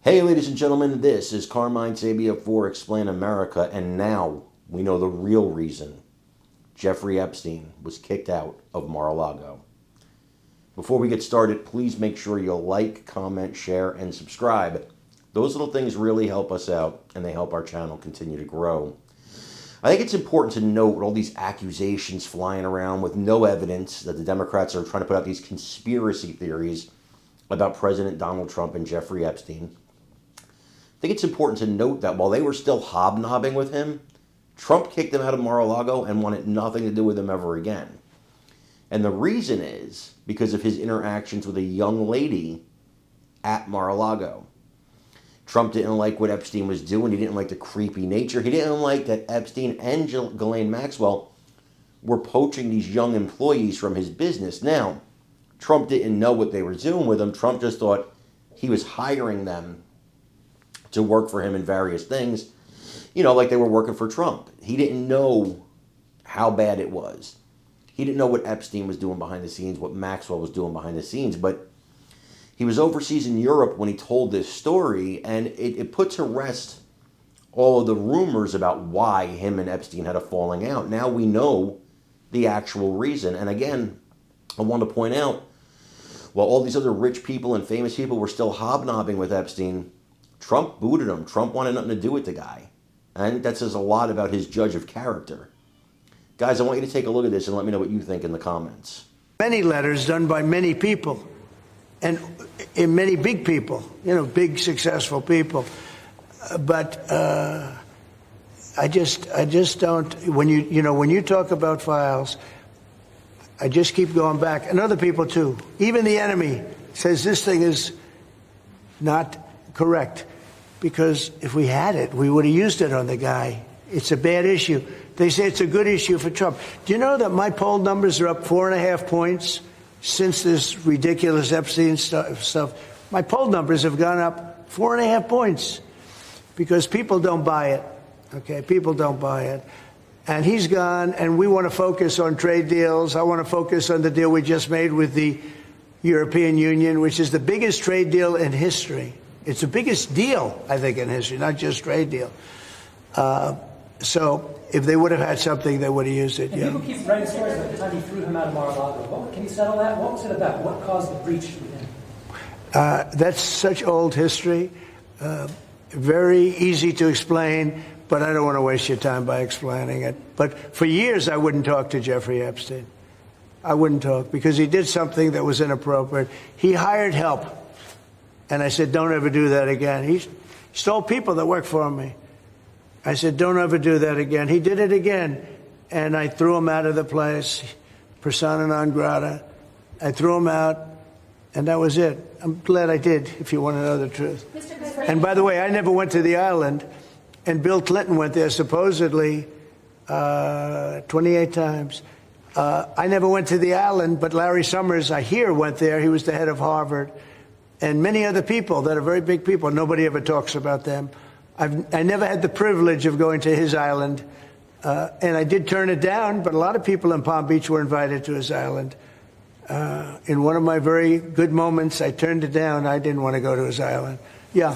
Hey, ladies and gentlemen, this is Carmine Sabia for Explain America, and now we know the real reason Jeffrey Epstein was kicked out of Mar-a-Lago. Before we get started, please make sure you like, comment, share, and subscribe. Those little things really help us out, and they help our channel continue to grow. I think it's important to note all these accusations flying around with no evidence that the Democrats are trying to put out these conspiracy theories about President Donald Trump and Jeffrey Epstein. I think it's important to note that while they were still hobnobbing with him, Trump kicked him out of Mar-a-Lago and wanted nothing to do with him ever again. And the reason is because of his interactions with a young lady at Mar-a-Lago. Trump didn't like what Epstein was doing. He didn't like the creepy nature. He didn't like that Epstein and Ghislaine Maxwell were poaching these young employees from his business. Now, Trump didn't know what they were doing with them. Trump just thought he was hiring them to work for him in various things, like they were working for Trump. He didn't know how bad it was. He didn't know what Epstein was doing behind the scenes, what Maxwell was doing behind the scenes, but he was overseas in Europe when he told this story, and it put to rest all of the rumors about why him and Epstein had a falling out. Now we know the actual reason. And again, I want to point out, while all these other rich people and famous people were still hobnobbing with Epstein, Trump booted him. Trump wanted nothing to do with the guy. And that says a lot about his judge of character. Guys, I want you to take a look at this and let me know what you think in the comments. Many letters done by many people, and many big people, big successful people. But I just don't. When you talk about files, I just keep going back, and other people too. Even the enemy says this thing is not correct, because if we had it, we would have used it on the guy. It's a bad issue. They say it's a good issue for Trump. Do you know that my poll numbers are up 4.5 points since this ridiculous Epstein stuff? My poll numbers have gone up 4.5 points because people don't buy it. Okay, people don't buy it. And he's gone, and we want to focus on trade deals. I want to focus on the deal we just made with the European Union, which is the biggest trade deal in history. It's the biggest deal, I think, in history, not just trade deal. So if they would have had something, they would have used it. And people keep writing stories about the time he threw him out of Mar-a-Lago. Can you settle that? What was it about? What caused the breach with him? That's such old history. Very easy to explain, but I don't want to waste your time by explaining it. But for years, I wouldn't talk to Jeffrey Epstein. I wouldn't talk because he did something that was inappropriate. He hired help. And I said, don't ever do that again. He stole people that worked for me. I said, don't ever do that again. He did it again. And I threw him out of the place, persona non grata. I threw him out, and that was it. I'm glad I did, if you want to know the truth. And by the way, I never went to the island, and Bill Clinton went there supposedly 28 times. I never went to the island, but Larry Summers, I hear, went there. He was the head of Harvard. And many other people that are very big people. Nobody ever talks about them. I never had the privilege of going to his island, and I did turn it down, but a lot of people in Palm Beach were invited to his island. In one of my very good moments, I turned it down. I didn't want to go to his island. Yeah.